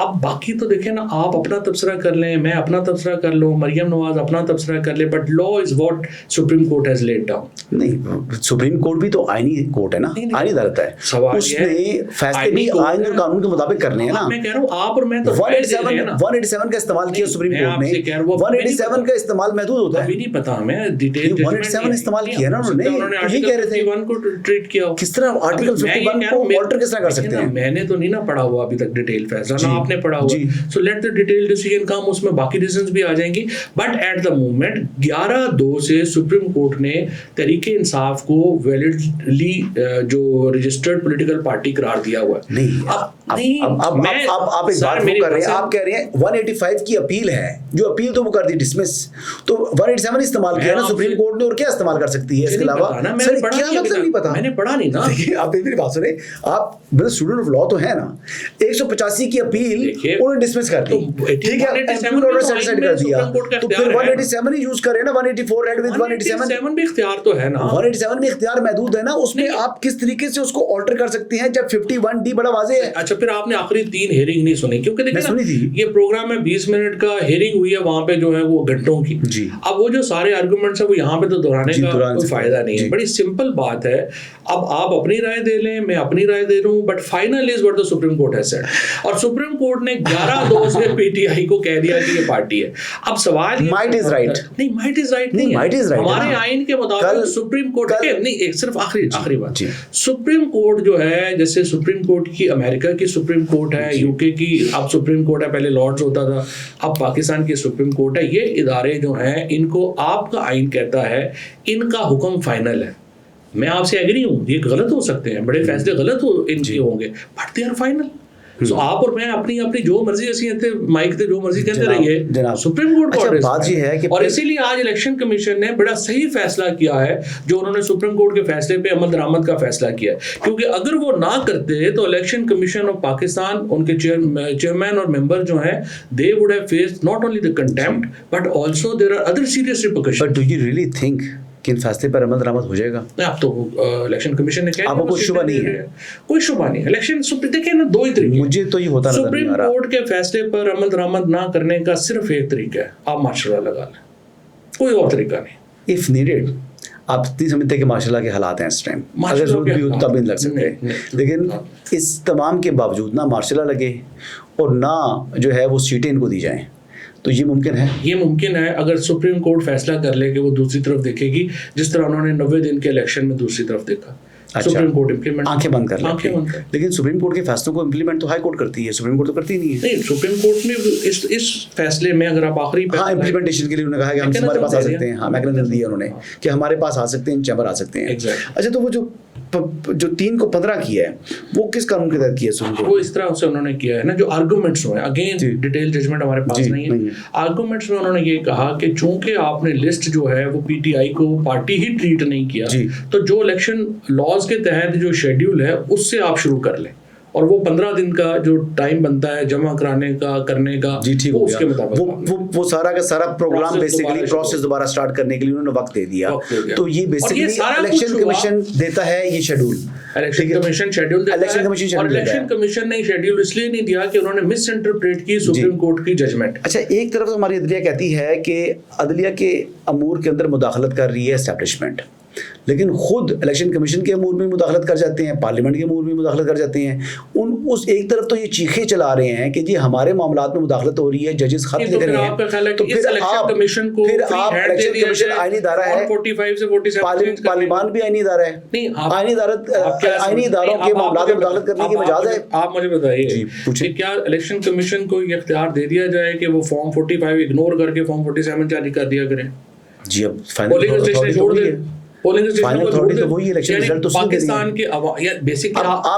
اب باقی تو دیکھیں نا, آپ اپنا تبصرہ کر لیں, میں اپنا تبصرہ کر لوں, مریم نواز اپنا تبصرہ کر لے, but law is what supreme court has laid down. نہیں, سپریم کورٹ بھی تو آئینی کورٹ ہے نا, آئینی عدالت ہے, اس نے فیصلے بھی آئین اور قانون کے مطابق کرنے ہیں نا. میں کہہ رہا ہوں آپ اور میں تو 187 کا استعمال کیا سپریم کورٹ نے, 187 کا استعمال محدود ہوتا ہے. ابھی نہیں پتا ہمیں ڈیٹیل 187 استعمال کیا نا انہوں نے, یہ کہہ رہے تھے 51 کو ٹریٹ کیا. کس طرح آرٹیکل 51 کو آلٹر کس طرح کر سکتے ہیں؟ میں نے تو نہیں نا پڑھا ہوا ابھی تک ڈیٹیل فیصلہ, نہ آپ نے پڑھا ہوا, so let the detail decision come, اس میں باقی ڈیسیژنز بھی آ جائیں گی. بٹ ایٹ دا مومنٹ 11/2 سے سپریم کورٹ نے تحریک انصاف کو ویلڈلی جو رجسٹرڈ پولیٹیکل پارٹی قرار دیا ہوا ہے. آپ ایک بات کر رہے ہیں, آپ کہہ رہے ہیں 185 کی اپیل ہے, جو اپیل تو وہ کر دی ڈسمس, تو 187 استعمال کیا نا سپریم کورٹ نے, اور کیا استعمال کر سکتی ہے اس کے علاوہ؟ سر کیا مطلب نہیں پتا, میں نے پڑھا نہیں نا. دیکھیے آپ میری بات سنیں, آپ اسٹوڈنٹ آف لا تو ہے نا, 185 کی اپیل انہوں نے ڈسمس کر دی, ٹھیک ہے, سیٹسفائیڈ کر دیا, تو پھر 187 ہی یوز کریں نا, 184 ایڈ ود 187 بھی اختیار تو ہے نا, 187 میں اختیار محدود ہے نا, اس میں آپ کس طریقے سے اس کو آلٹر کر سکتے ہیں, جب 51D بڑا واضح ہے. اچھا, پھر آپ نے آخری 3 ہیئرنگ نہیں سنی, کیونکہ دیکھیں یہ پروگرام ہے 20 منٹ کا, ہیئرنگ ہوئی ہے وہاں پہ جو ہے وہ گھنٹوں کی. اب وہ جو سارے آرگومنٹس ہیں وہ یہاں پہ تو دہرانے کا کوئی فائدہ نہیں ہے. بڑی سمپل بات ہے, اب آپ اپنی رائے دے لیں, میں اپنی رائے دے رہا ہوں, but final is what the supreme court has said. اور سپریم کورٹ نے 11/2 سے پی ٹی آئی کو کہہ دیا کہ یہ پارٹی ہے. اب سوال یہ مائٹ از رائٹ نہیں, مائٹ از رائٹ نہیں ہے, ہمارے آئین کے مطابق سپریم کورٹ نہیں, ایک صرف آخری بات, سپریم کورٹ جو ہے, جیسے سپریم کورٹ کی امریکہ کی سپریم کورٹ ہے, یو کے کی اب سپریم کورٹ ہے, پہلے لارڈز ہوتا تھا, اب پاکستان کی سپریم کورٹ ہے. یہ ادارے جو ہیں ان کو آپ کا آئین کہتا ہے ان کا حکم فائنل ہے. میں آپ سے ایگری ہوں, یہ غلط ہو سکتے ہیں, بڑے فیصلے غلط ان کے ہوں گے, بٹ دے آر فائنل. سو آپ اور میں اپنی جو مرضی ایسی مائک تے جو مرضی کہتے رہیے, سپریم کورٹ بات یہ ہے کہ, اور اسی لیے آج الیکشن کمیشن نے بڑا صحیح فیصلہ کیا ہے جو انہوں نے سپریم کورٹ کے فیصلے پہ عمل درآمد کا فیصلہ کیا ہے. کیونکہ اگر وہ نہ کرتے تو الیکشن کمیشن آف پاکستان, ان کے چیئرمین اور ممبر جو ہیں, they would have faced not only the contempt but also there are other serious repercussions. But do you really think کہ ان فیصلے پر عمل درآمد ہو جائے گا؟ اب تو الیکشن کمیشن نے کہا, آپ کو کوئی شبہ نہیں ہے؟ کوئی شبہ نہیں. الیکشن دیکھیں نا, 2 ہی طریقے, مجھے تو یہ ہوتا نظر نہیں آ رہا. سپریم کورٹ کے فیصلے پر عمل درآمد نہ کرنے کا صرف ایک طریقہ ہے, آپ مارشل لا لگا لیں, کوئی اور طریقہ نہیں. If needed, آپ نہیں سمجھتے کہ ماشاء اللہ کے حالات ہیں اس ٹائم, اگر ضرورت بھی ہو تب نہیں لگ سکتے, لیکن اس تمام کے باوجود نہ مارشل لا لگے اور نہ جو ہے وہ سیٹیں ان کو دی جائیں, تو یہ ممکن ہے. یہ ممکن ہے اگر سپریم کورٹ فیصلہ کر لے کہ وہ دوسری طرف دیکھے گی, جس طرح انہوں نے 90 دن کے الیکشن میں دوسری طرف دیکھا. سپریم کورٹ امپلیمنٹ, آنکھیں بند کر لیں, لیکن سپریم کورٹ کے فیصلوں کو امپلیمنٹ تو ہائی کورٹ کرتی ہے, سپریم کورٹ تو کرتی نہیں ہے. نہیں, سپریم کورٹ میں اس فیصلے میں اگر آپ آخری امپلیمنٹیشن کے لیے انہوں نے کہا کہ ہم ہمارے پاس آ سکتے ہیں, ہاں میکنزم دیا انہوں نے کہ ہمارے پاس آ سکتے ہیں, چیمبر آ سکتے ہیں. اچھا, تو وہ جو 3 کو 15 کیا ہے وہ کس قانون کے تحت کیا ہے؟ وہ اس طرح سے انہوں نے کیا ہے نا, جو آرگومنٹس ہوئے, اگین ڈیٹیل ججمنٹ ہمارے پاس نہیں ہے, آرگومنٹس میں انہوں نے یہ کہا کہ چونکہ آپ نے لسٹ جو ہے وہ پی ٹی آئی کو پارٹی ہی ٹریٹ نہیں کیا, تو جو الیکشن لاز کے تحت جو شیڈیول ہے اس سے آپ شروع کر لیں, اور وہ 15 دن کا جو ٹائم بنتا ہے جمع کرانے کا, کرنے کا, وہ اس کے مطابق وہ سارا کا سارا پروگرام بیسیکلی پروسیس دوبارہ سٹارٹ کرنے کے لیے انہوں نے وقت دے دیا. تو یہ بیسیکلی الیکشن کمیشن دیتا ہے یہ شیڈول, الیکشن کمیشن شیڈول دیتا ہے, اور الیکشن کمیشن نے شیڈول اس لیے نہیں دیا کہ انہوں نے مس انٹرپریٹ کی سپریم کورٹ کی ججمنٹ. اچھا, ایک طرف ہماری عدلیہ کہتی ہے کہ عدلیہ کے امور کے اندر مداخلت کر رہی ہے اسٹیبلشمنٹ, لیکن خود الیکشن کمیشن کے امور میں مداخلت کر جاتے ہیں, پارلیمنٹ کے امور میں مداخلت کر جاتے ہیں. اس ایک طرف تو یہ چیخیں چلا رہے ہیں کہ جی ہمارے معاملات میں مداخلت ہو رہی ہے, ججز خط لکھ رہے ہیں, تو پھر آپ الیکشن کمیشن آئینی ادارہ ہے, 45 سے 47 پارلیمان بھی آئینی ادارہ ہے, آئینی اداروں کے معاملات میں مداخلت کرنے کی مجاز ہے. آپ مجھے بتائیے کہ کیا الیکشن کمیشن کو یہ اختیار دے دیا جائے کہ وہ فارم 45 اگنور کر کے فارم 47 جاری کر دیا کریں؟ جی, اب فائنل چھوڑ دیں, پاکستان کے آپ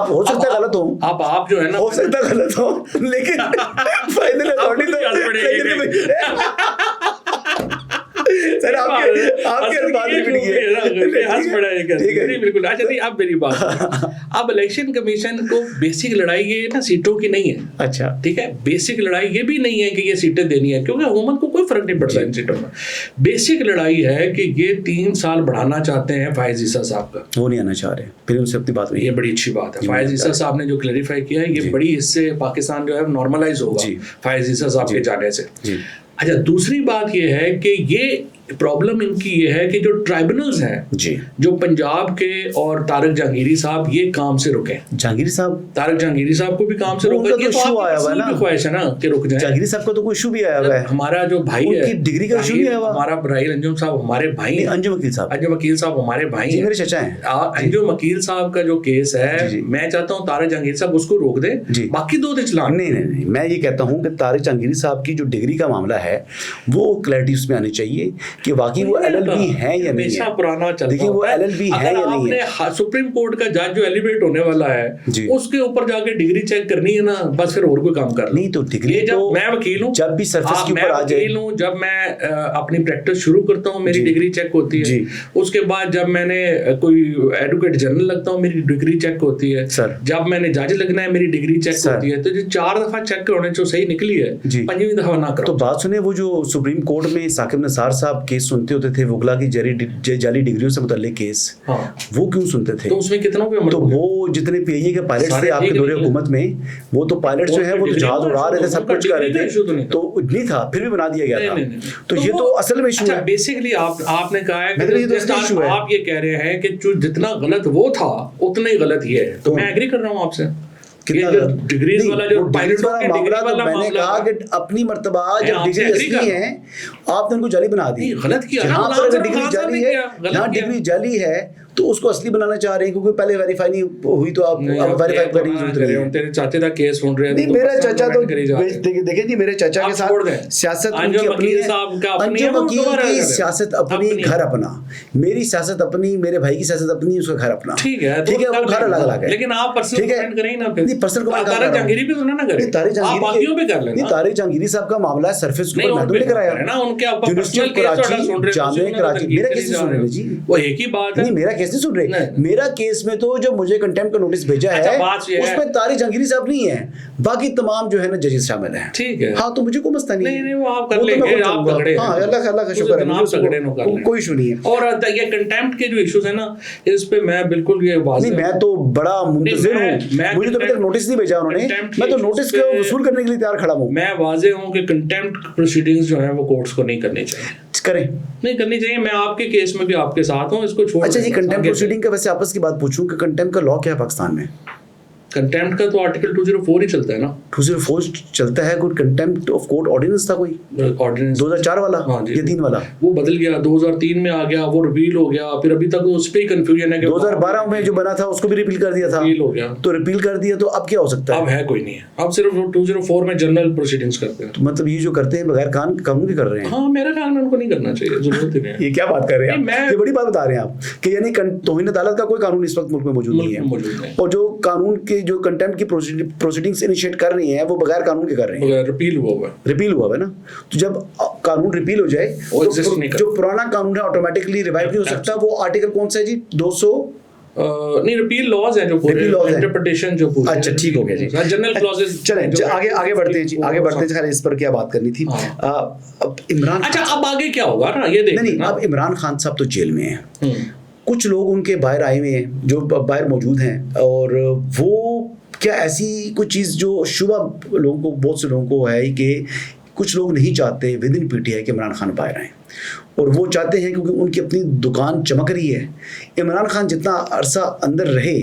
ہو سکتا ہے غلط ہوں, آپ جو ہے نا ہو سکتا ہے غلط ہوں, لیکن فائنل سر آپ کے الفاظ بالکل. اچھا نہیں, اب میری بات, اب الیکشن کمیشن کو بیسک لڑائی یہ نا سیٹوں کی نہیں ہے. اچھا ٹھیک ہے, بیسک لڑائی یہ بھی نہیں ہے کہ یہ سیٹیں دینی ہے, کیونکہ حکومت کو کوئی فرق نہیں پڑتا ان سیٹوں میں. بیسک لڑائی ہے کہ یہ 3 سال بڑھانا چاہتے ہیں فائز عیسیٰ صاحب کا, وہ نہیں آنا چاہ رہے, پھر ان سے اپنی بات ہوئی. یہ بڑی اچھی بات ہے. فائز عیسیٰ صاحب نے جو کلیریفائی کیا ہے, یہ بڑی, اس سے پاکستان جو ہے نارملائز ہوگا فائز عیسیٰ صاحب کے جانے سے. اچھا, دوسری بات یہ ہے کہ یہ پرابلم ان کی یہ ہے کہ جو ٹرائبونلز ہیں جو پنجاب کے اور طارق جہانگیری صاحب یہ کام سے رکے. جہانگیری صاحب, طارق جہانگیری صاحب کو بھی کام سے روکا, یہ تو آپ کی خواہش ہے نا کہ رک جائیں. جہانگیری صاحب کو تو کوئی ایشو بھی آیا ہوا ہے. ہمارا جو بھائی ہے, ان کی ڈگری کا ایشو نہیں آیا ہوا. ہمارا راہیل انجم صاحب ہمارے بھائی ہیں. انجم وکیل صاحب, انجم وکیل صاحب ہمارے بھائی ہیں, میرے چچا ہیں. انجم وکیل صاحب کا جو کیس ہے, میں چاہتا ہوں طارق جہانگیر صاحب اس کو روک دیں, باقی 2 دن چلائیں. نہیں, میں یہ کہتا ہوں کہ طارق جہانگیری صاحب کی جو ڈگری کا معاملہ ہے وہ کلیئرٹی اس میں آنی چاہیے کہ واقعی وہ LLB ہے یا نہیں ہے. پرانا دیکھیے وہ LLB ہے یا نہیں ہے. سپریم کورٹ کا جج جو ایلیویٹ ہونے والا ہے, اس کے اوپر جا کے ڈگری چیک کرنی ہے نا, بس پھر اور کوئی کام کر نہیں. تو ڈگری تو میں وکیل ہوں, جب بھی سرفیس کے اوپر آ جائے, جب میں اپنی پریکٹس شروع کرتا ہوں میری ڈگری چیک ہوتی ہے. اس کے بعد جب میں نے کوئی ایڈوکیٹ جنرل لگتا ہوں میری ڈگری چیک ہوتی ہے. جب میں نے جج لگنا ہے میری ڈگری چیک ہوتی ہے. تو جو 4 دفعہ چیک ہونے جو صحیح نکلی ہے, 5ویں دفعہ نہ کرو. تو بات سنیں, وہ جو سپریم کورٹ میں ثاقب نثار صاحب کیس سنتے ہوتے تھے وکلا کی جعلی ڈگریوں سے متعلق کیس, وہ کیوں سنتے تھے؟ تو اس میں کتنا تو وہ جتنے پی آئی اے کے پائلٹس تھے آپ کے دور حکومت میں, وہ تو پائلٹ جو ہے وہ تو جہاز اڑا رہے تھے, سب کچھ کر رہے تھے, تو نہیں تھا, پھر بھی بنا دیا گیا تھا. تو یہ تو اصل میں ایشو ہے. بیسکلی آپ نے کہا ہے کہ آپ یہ کہہ رہے ہیں کہ جتنا غلط وہ تھا اتنا ہی غلط یہ ہے. تو میں ایگری کر رہا ہوں آپ سے. ڈگریز والا جو پائلٹ معاملہ, تو میں نے کہا کہ اپنی مرتبہ جب ڈگری اصلی ہیں آپ نے ان کو جعلی بنا دی. غلط کیا, یہاں پر اگر ڈگری جعلی ہے, یہاں ڈگری جعلی ہے تو اس کو اصلی بنانا چاہ رہے ہیں, کیونکہ پہلے ویریفائی نہیں ہوئی تو آپ ویریفائی کرنے کی ضرورت نہیں ہے. تیرے چاچے کا کیس سن رہے ہیں. نہیں, میرا چاچا تو دیکھیں جی, میرے چاچا کے ساتھ سیاست ان کی اپنی ہے, انجم وکیل کی سیاست اپنی, گھر اپنا, میری سیاست اپنی, میرے بھائی کی سیاست اپنی, اس کا گھر اپنا. ٹھیک ہے, وہ گھر الگ الگ ہے. لیکن آپ پرسنل کمنٹ کریں نا, پھر پرسنل کمنٹ طارق جہانگیری بھی سننا نہ کریں, آپ باقیوں پہ کر لیں. نہیں, طارق جہانگیری صاحب کا معاملہ ہے سرفیس کے اوپر محدود لے کر آیا نا, ان کے آپ پرسنل کیس سن رہے, جامعہ کراچی. میرا کیس نہیں سن رہے جی, وہ ایک ہی بات ہے. نہیں, میرا کیس نہیں سن رہے. میرا کیس میں تو جب مجھے کنٹمپٹ کا نوٹس بھیجا ہے اس میں طارق جہانگیری صاحب نہیں ہے, باقی تمام جو ہے نا ججز شامل ہیں. ٹھیک ہے, ہاں, تو مجھے کوئی مسئلہ نہیں. نہیں, وہ آپ کر لیں گے, آپ تگڑے. ہاں, اللہ کا شکر ہے, کوئی ایشو نہیں ہے. اور یہ کنٹمپٹ کے جو ایشوز ہیں نا, اس پہ میں بالکل یہ واضح نہیں, میں تو بڑا منتظر ہوں, مجھے تو ابھی تک نوٹس نہیں بھیجا انہوں نے, میں تو نوٹس کو وصول کرنے کے لیے تیار کھڑا ہوں. میں واضح ہوں کہ کنٹمپٹ پروسیڈنگز جو ہیں وہ کورٹس کو نہیں کرنی چاہیے. کریں نہیں کرنی چاہیے. میں آپ کے کیس میں بھی آپ کے ساتھ ہوں, اس کو چھوڑ. اچھا جی, کنٹمپٹ پروسیڈنگ کا ویسے آپس کی بات پوچھوں کہ کنٹمپٹ کا لا کیا ہے پاکستان میں؟ کنٹمپٹ کا تو آرٹیکل 204 ہی چلتا ہے نا. 204 چلتا ہے. کوئی کنٹمپٹ آف کورٹ آرڈیننس تھا کوئی آرڈیننس 2004 والا یا 3 والا؟ وہ بدل گیا, 2003 میں آ گیا, وہ ریپیل ہو گیا. پھر ابھی تک اس پہ ہی کنفیوژن ہے کہ 2012 میں جو بنا تھا اس کو بھی ریپیل کر دیا تھا. ریپیل ہو گیا, تو ریپیل کر دیا, تو اب کیا ہو سکتا ہے؟ اب ہے کوئی نہیں ہے, اب صرف 204 میں جنرل پروسیڈنگز کرتے ہیں. تو مطلب یہ جو کرتے ہیں بغیر قانون کے کر رہے ہیں. ہاں, میرا خیال میں ان کو نہیں کرنا چاہیے, ضرورت نہیں ہے. یہ کیا بات کر رہے ہیں, یہ بڑی بات بتا رہے ہیں آپ کہ یعنی توہین عدالت کا کوئی قانون اس وقت ملک میں موجود نہیں ہے, اور جو قانون کے جو کنٹمپٹ کی پروسیڈنگز انیشیٹ کر رہی ہیں وہ بغیر قانون کے کر رہے ہیں. ریپیل ہوا ہے نا. تو جب قانون ریپیل ہو جائے تو جو پرانا قانون ہے آٹومیٹکلی ریوائو نہیں ہو سکتا. وہ آرٹیکل کون سا ہے جی؟ 200 نہیں, ریپیل لاز ہیں جو پورے انٹرپریٹیشن جو پورے. اچھا, ٹھیک ہو گیا جی, جنرل کلازز. چلیں آگے بڑھتے ہیں جی, آگے بڑھتے ہیں. اس پر کیا بات کرنی تھی. اب عمران, اچھا اب آگے کیا ہوگا نا یہ دیکھیں. نہیں, اب عمران خان صاحب تو جیل میں ہیں, کچھ لوگ ان کے باہر آئے ہوئے ہیں جو باہر موجود ہیں, اور وہ کیا ایسی کوئی چیز جو شبہ لوگوں کو, بہت سے لوگوں کو ہے کہ کچھ لوگ نہیں چاہتے with in P T I کہ عمران خان باہر آئیں, اور وہ چاہتے ہیں کیونکہ ان کی اپنی دکان چمک رہی ہے. عمران خان جتنا عرصہ اندر رہے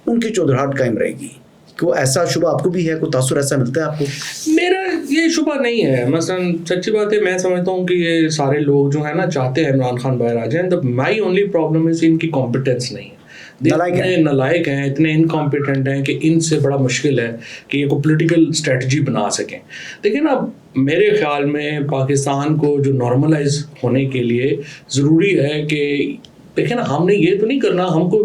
ان کی چودراہٹ قائم رہے گی. کہ ایسا شبہ آپ کو بھی ہے, کوئی تاثر ایسا ملتا ہے آپ کو؟ میرا یہ شبہ نہیں ہے. مثلا سچی بات ہے, میں سمجھتا ہوں کہ یہ سارے لوگ جو ہیں نا چاہتے ہیں عمران خان باہر آ جائیں. مائی اونلی پرابلم از ان کی کمپیٹنس نہیں ہے. نالائق ہیں, اتنے انکمپیٹنٹ ہیں کہ ان سے بڑا مشکل ہے کہ یہ کوئی پولیٹیکل اسٹریٹجی بنا سکیں. دیکھیں نا, میرے خیال میں پاکستان کو جو نارملائز ہونے کے لیے ضروری ہے کہ دیکھیں نا, ہم نے یہ تو نہیں کرنا, ہم کو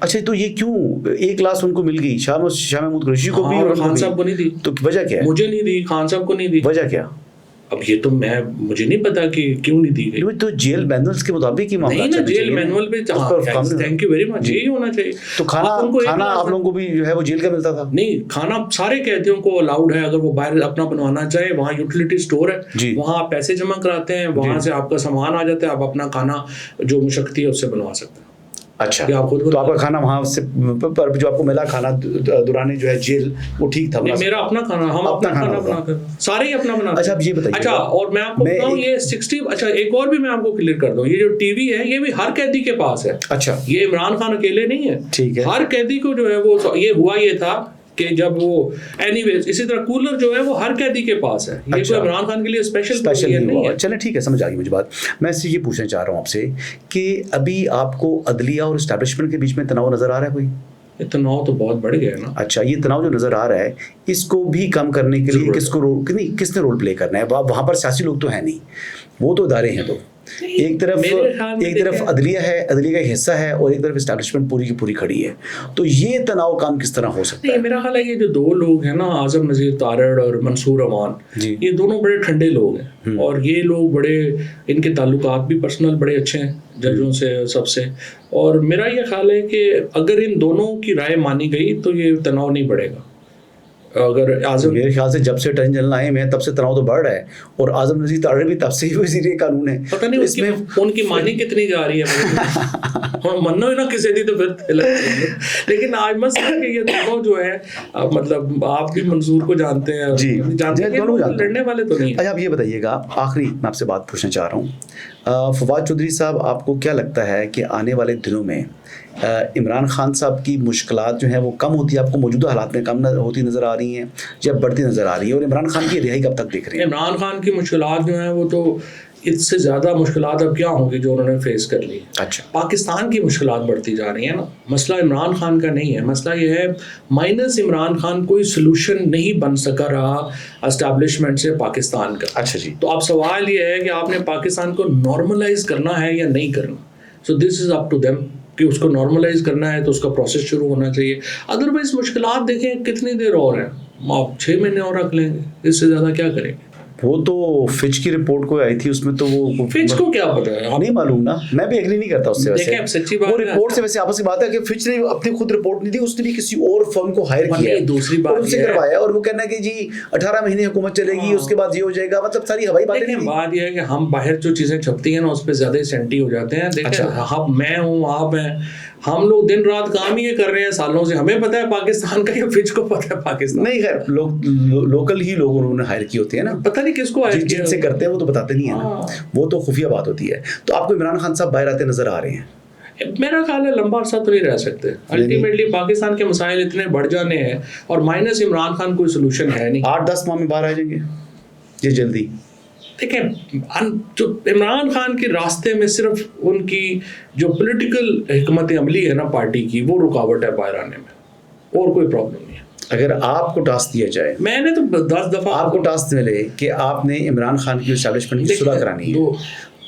اچھا تو یہ کیوں ایک کلاس ان کو مل گئی شاہ محمود قریشی کو بھی اور خان صاحب کو نہیں دی؟ تو وجہ کیا ہے؟ مجھے نہیں دی، خان صاحب کو نہیں دی، وجہ کیا؟ اب یہ تو مجھے نہیں پتا کہ کیوں نہیں دی گئی. تو جیل مینولز کے مطابق ہی معاملہ نہیں نا، جیل مینول پہ تھینک یو ویری مچ یہی ہونا چاہیے. تو کھانا آپ لوگوں کو بھی جو ہے وہ جیل کا ملتا تھا؟ نہیں، کھانا سارے قیدیوں کو الاؤڈ ہے، اگر وہ باہر اپنا بنوانا چاہے وہاں یوٹیلیٹی اسٹور ہے، وہاں آپ پیسے جمع کراتے ہیں، وہاں سے آپ کا سامان آ جاتا ہے، آپ اپنا کھانا جو مشقتی ہے اس سے بنوا سکتے ہیں. اچھا تو آپ کا کھانا وہاں سے جو آپ کو ملا کھانا دوران جو ہے جیل وہ ٹھیک تھا؟ میرا اپنا کھانا، ہم اپنا کھانا بناتے ہیں، سارے ہی اپنا بناتے ہیں. اچھا اب یہ بتائیے. اچھا اور میں آپ کو بتاؤں یہ 60 اچھا ایک اور بھی میں آپ کو کلیئر کر دوں، یہ جو ٹی وی ہے یہ بھی ہر قیدی کے پاس ہے. اچھا یہ عمران خان اکیلے نہیں ہے، ٹھیک ہے. ہر قیدی کو جو ہے وہ یہ ہوا یہ تھا کہ جب وہ اینی ویز اسی طرح کولر جو ہے وہ ہر قیدی کے پاس ہے. یہ کوئی عمران خان کے لیے اسپیشل نہیں ہے. چلیں ٹھیک ہے، سمجھ آ گئی مجھے بات. میں اس سے یہ پوچھنا چاہ رہا ہوں آپ سے کہ ابھی آپ کو عدلیہ اور اسٹیبلشمنٹ کے بیچ میں تناؤ نظر آ رہا ہے کوئی؟ تناؤ تو بہت بڑھ گیا نا. اچھا یہ تناؤ جو نظر آ رہا ہے اس کو بھی کم کرنے کے لیے کس نے رول پلے کرنا ہے؟ وہاں پر سیاسی لوگ تو ہیں نہیں، وہ تو ادارے ہیں. تو ایک طرف عدلیہ ہے، عدلیہ کا حصہ ہے، اور ایک طرف اسٹیبلشمنٹ پوری کی پوری کھڑی ہے. تو یہ تناؤ کام کس طرح ہو سکتا ہے؟ میرا خیال ہے یہ جو دو لوگ ہیں نا، اعظم نذیر تارڑ اور منصور امان، یہ دونوں بڑے ٹھنڈے لوگ ہیں، اور یہ لوگ بڑے ان کے تعلقات بھی پرسنل بڑے اچھے ہیں ججوں سے سب سے. اور میرا یہ خیال ہے کہ اگر ان دونوں کی رائے مانی گئی تو یہ تناؤ نہیں بڑھے گا. اگر اعظم میرے خیال سے جب سے اٹارنی جنرل آئے ہیں تب سے تناؤ تو بڑھ رہا ہے، اور اعظم نذیر تارڑ بھی تب سے ہی وزیر قانون ہے. پتہ نہیں اس میں ان کی مانی کتنی جا رہی ہے، منو ہی نہ کسی دی تو پھر. لیکن آج مسئلہ کہ یہ دونوں جو ہے مطلب آپ بھی منصور کو جانتے ہیں، جانتے ہیں لڑنے والے تو نہیں. اچھا اب یہ بتائیے گا، آخری میں آپ سے بات پوچھنا چاہ رہا ہوں، فواد چودھری صاحب آپ کو کیا لگتا ہے کہ آنے والے دنوں میں عمران خان صاحب کی مشکلات جو ہیں وہ کم ہوتی ہے؟ آپ کو موجودہ حالات میں کم ہوتی نظر آ رہی ہیں یا بڑھتی نظر آ رہی ہے؟ اور عمران خان کی رہائی کب تک دیکھ رہے ہیں؟ عمران خان کی مشکلات جو ہیں وہ تو اس سے زیادہ مشکلات اب کیا ہوں گی جو انہوں نے فیس کر لی. اچھا پاکستان کی مشکلات بڑھتی جا رہی ہیں نا. مسئلہ عمران خان کا نہیں ہے، مسئلہ یہ ہے مائنس عمران خان کوئی سلوشن نہیں بن سکا رہا اسٹیبلشمنٹ سے پاکستان کا. اچھا جی. تو اب سوال یہ ہے کہ آپ نے پاکستان کو نارملائز کرنا ہے یا نہیں کرنا. سو دس از اپ ٹو دیم کہ اس کو نارملائز کرنا ہے تو اس کا پروسیس شروع ہونا چاہیے. ادروائز مشکلات دیکھیں کتنی دیر اور ہیں، آپ 6 مہینے اور رکھ لیں گے، اس سے زیادہ کیا کریں گے؟ وہ تو فچ کی رپورٹ کو آئی تھی، اس میں تو وہ فچ کو کیا پتا ہے، نہیں معلوم نا. میں بھی ایگری نہیں کرتا اس سے. دیکھیں سچی بات وہ رپورٹ سے ویسے آپس کی بات ہے کہ فچ نے اپنی خود رپورٹ نہیں دی، اس نے بھی کسی اور فرم کو ہائر کیا ہے، دوسری بات ان سے کروایا، اور وہ کہنا ہے کہ جی 18 مہینے حکومت چلے گی، اس کے بعد یہ ہو جائے گا. مطلب ساری ہوائی باتیں. بات یہ ہے کہ ہم باہر جو چیزیں چھپتی ہیں نا اس پہ زیادہ سینٹی ہو جاتے ہیں. دیکھیں میں ہوں، آپ ہیں، ہم لوگ دن رات کام ہی یہ کر رہے ہیں سالوں سے، ہمیں پتہ ہے پاکستان کا، یا فچ کو پتہ ہے پاکستان؟ نہیں خیر لوکل ہی لوگ انہوں نے ہائر کی ہوتی ہے نا، پتہ نہیں کس کو ہائر کیا، جن سے کرتے ہیں وہ تو بتاتے نہیں ہیں نا، وہ تو خفیہ بات ہوتی ہے. تو آپ کو عمران خان صاحب باہر آتے نظر آ رہے ہیں؟ میرا خیال ہے لمبا عرصہ تو نہیں رہ سکتے. الٹیمیٹلی پاکستان کے مسائل اتنے بڑھ جانے ہیں، اور مائنس عمران خان کوئی سلوشن ہے نہیں. 8-10 ماہ میں باہر آ جائیں گے یہ جلدی. دیکھیں جو عمران خان کے راستے میں صرف ان کی جو پولیٹیکل حکمت عملی ہے نا پارٹی کی، وہ رکاوٹ ہے باہر آنے میں، اور کوئی پرابلم نہیں ہے. اگر آپ کو ٹاسک دیا جائے، میں نے تو 10 دفعہ آپ کو ٹاسک ملے کہ آپ نے عمران خان کی اسٹیبلشمنٹ کی صلح کرانی ہے،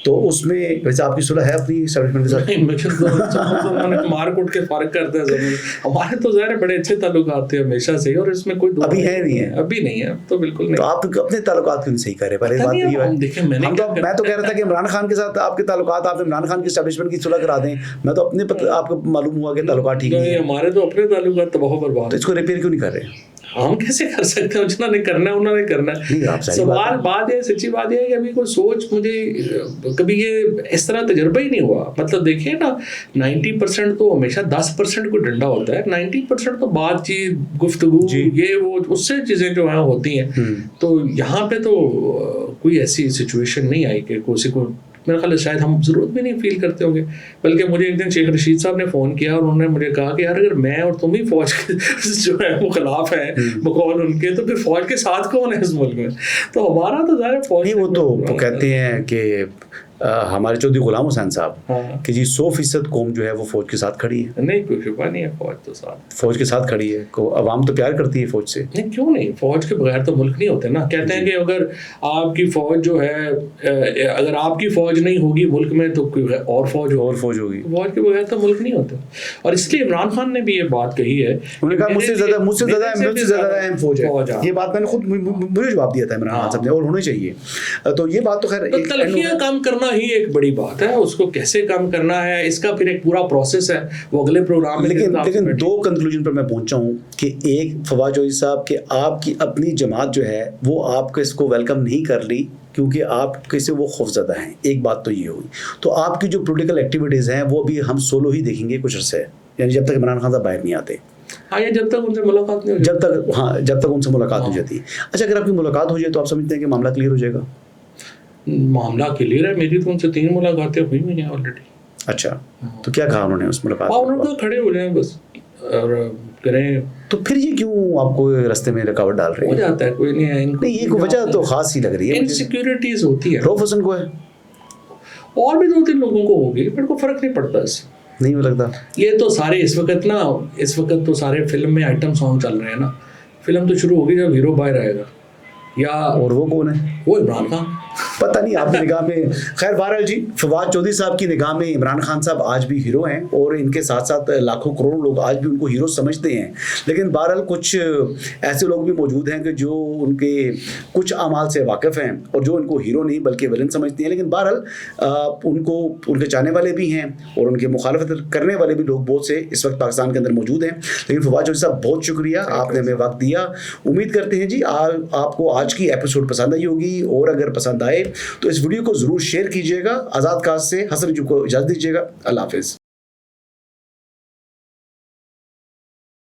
تو اس میں ویسے آپ کی صلح ہے اپنی اسٹیبلشمنٹ کے ساتھ؟ مار کوٹ کے فارغ کرتے ہیں زمین. ہمارے تو ظاہر بڑے اچھے تعلقات تھے ہمیشہ سے، اور اس میں کوئی ابھی ہے نہیں ہے، ابھی نہیں ہے تو بالکل نہیں. تو آپ اپنے تعلقات کیوں نہیں صحیح کر رہے؟ پہلے بات یہ ہے، میں تو کہہ رہا تھا کہ عمران خان کے ساتھ آپ کے تعلقات، آپ عمران خان کی اسٹیبلشمنٹ کی صلح کرا دیں. میں تو اپنے آپ کو معلوم ہوا کہ تعلقات ٹھیک نہیں، ہمارے تو اپنے تعلقات تباہ و برباد. تو اس کو ریپیئر کیوں نہیں کر رہے؟ ہم کیسے کر سکتے ہیں؟ جنہوں نے کرنا ہے انہوں نے کرنا ہے. سوال بات ہے، سچی بات یہ ہے کہ ابھی کوئی سوچ مجھے کبھی یہ اس طرح تجربہ ہی نہیں ہوا. مطلب دیکھیے نا 90% تو ہمیشہ 10% کو ڈنڈا ہوتا ہے، 90% تو بات چیت گفتگو یہ وہ اس سے چیزیں جو ہیں ہوتی ہیں. تو یہاں پہ تو کوئی ایسی سچویشن نہیں آئی کہ کسی کو، میرا خیال ہے شاید ہم ضرورت بھی نہیں فیل کرتے ہوں گے. بلکہ مجھے ایک دن شیخ رشید صاحب نے فون کیا اور انہوں نے مجھے کہا کہ یار اگر میں اور تم ہی فوج کے جو ہے وہ خلاف ہیں بقول ان کے، تو پھر فوج کے ساتھ کون ہے اس ملک میں؟ تو ہمارا تو ظاہر فوج. وہ تو کہتے ہیں کہ ہمارے چودھری غلام حسین صاحب ہاں کہ جی 100% قوم جو ہے وہ فوج کے ساتھ کھڑی ہے. نہیں کوئی شبہ نہیں ہے فوج تو ساتھ فوج کے ساتھ کھڑی ہے. عوام تو پیار کرتی ہے فوج سے. نہیں کیوں نہیں, فوج کے بغیر تو ملک نہیں ہوتے نا. کہتے ہیں کہ اگر آپ کی فوج جو ہے, اگر آپ کی فوج نہیں ہوگی ملک میں تو کوئی اور فوج ہوگی. فوج کے بغیر تو ملک نہیں ہوتا. اور اس لیے عمران خان نے بھی یہ بات کہی ہے, انہوں نے کہا مجھ سے زیادہ اہم فوج ہے. یہ بات میں نے خود مجھے جواب دیا تھا عمران خان صاحب نے, اور ہونی چاہیے. تو یہ بات تو خیر تلخیاں کم کرنا ہی ایک بڑی بات ہے, اس کو کیسے کم کرنا ہے اس کا پھر ایک پورا پروسیس ہے, وہ اگلے پروگرام میں. لیکن دو کنکلوژن پر میں پہنچا ہوں کہ ایک فواد چودھری صاحب کہ آپ کی اپنی جماعت جو ہے وہ آپ کو اس کو ویلکم نہیں کر لی کیونکہ آپ کیسے وہ خوفزدہ ہیں. ایک بات تو یہ ہوئی. تو آپ کی جو پولیٹیکل ایکٹیویٹیز ہیں وہ بھی ہم سولو ہی دیکھیں گے کچھ عرصے, یعنی جب تک عمران خان صاحب باہر نہیں آتے, ہاں جب تک ان سے ملاقات نہیں ہوتی, جب تک ان سے ملاقات ہو جاتی. اچھا اگر آپ کی ملاقات ہو جائے تو آپ سمجھتے ہیں کہ معاملہ کلیئر ہو جائے گا؟ معاملہ کلیئر ہے. میری تو ان سے 3 ملاقاتیں ہوئی ہوئی ہیں آلریڈی. اچھا, تو کیا کہا انہوں نے اس ملاقات؟ انہوں نے کھڑے ہو جائیں بس اور کریں. تو پھر یہ کیوں آپ کو راستے میں رکاوٹ ڈال رہے ہیں؟ ہو جاتا ہے, کوئی نہیں ہے. نہیں یہ کوئی وجہ تو خاص ہی لگ رہی ہے. انسیکیورٹیز ہوتی ہے. روف حسن کو ہے, اور بھی 2-3 لوگوں کو ہوگی, پھر کوئی فرق نہیں پڑتا اس سے. نہیں لگتا یہ تو سارے اس وقت تو سارے فلم میں آئٹم سانگ چل رہے ہیں نا. فلم تو شروع ہوگی جب ہیرو باہر آئے گا, یا اور وہ کون ہے؟ وہ عمران خان. پتہ نہیں آپ کی نگاہ میں. خیر بہرحال جی, فواد چودھری صاحب کی نگاہ میں عمران خان صاحب آج بھی ہیرو ہیں, اور ان کے ساتھ ساتھ لاکھوں کروڑوں لوگ آج بھی ان کو ہیرو سمجھتے ہیں. لیکن بہرحال کچھ ایسے لوگ بھی موجود ہیں کہ جو ان کے کچھ اعمال سے واقف ہیں اور جو ان کو ہیرو نہیں بلکہ ولن سمجھتے ہیں. لیکن بہرحال ان کے چاہنے والے بھی ہیں اور ان کے مخالفت کرنے والے بھی لوگ بہت سے اس وقت پاکستان کے اندر موجود ہیں. لیکن فواد چودھری صاحب بہت شکریہ, آپ نے ہمیں وقت دیا. امید کرتے ہیں جی آپ کو آج کی ایپیسوڈ پسند آئی ہوگی, اور اگر پسند آئے تو اس ویڈیو کو ضرور شیئر کیجیے گا. آزاد کاسٹ سے حسن جو کو اجازت دیجیے گا. اللہ حافظ.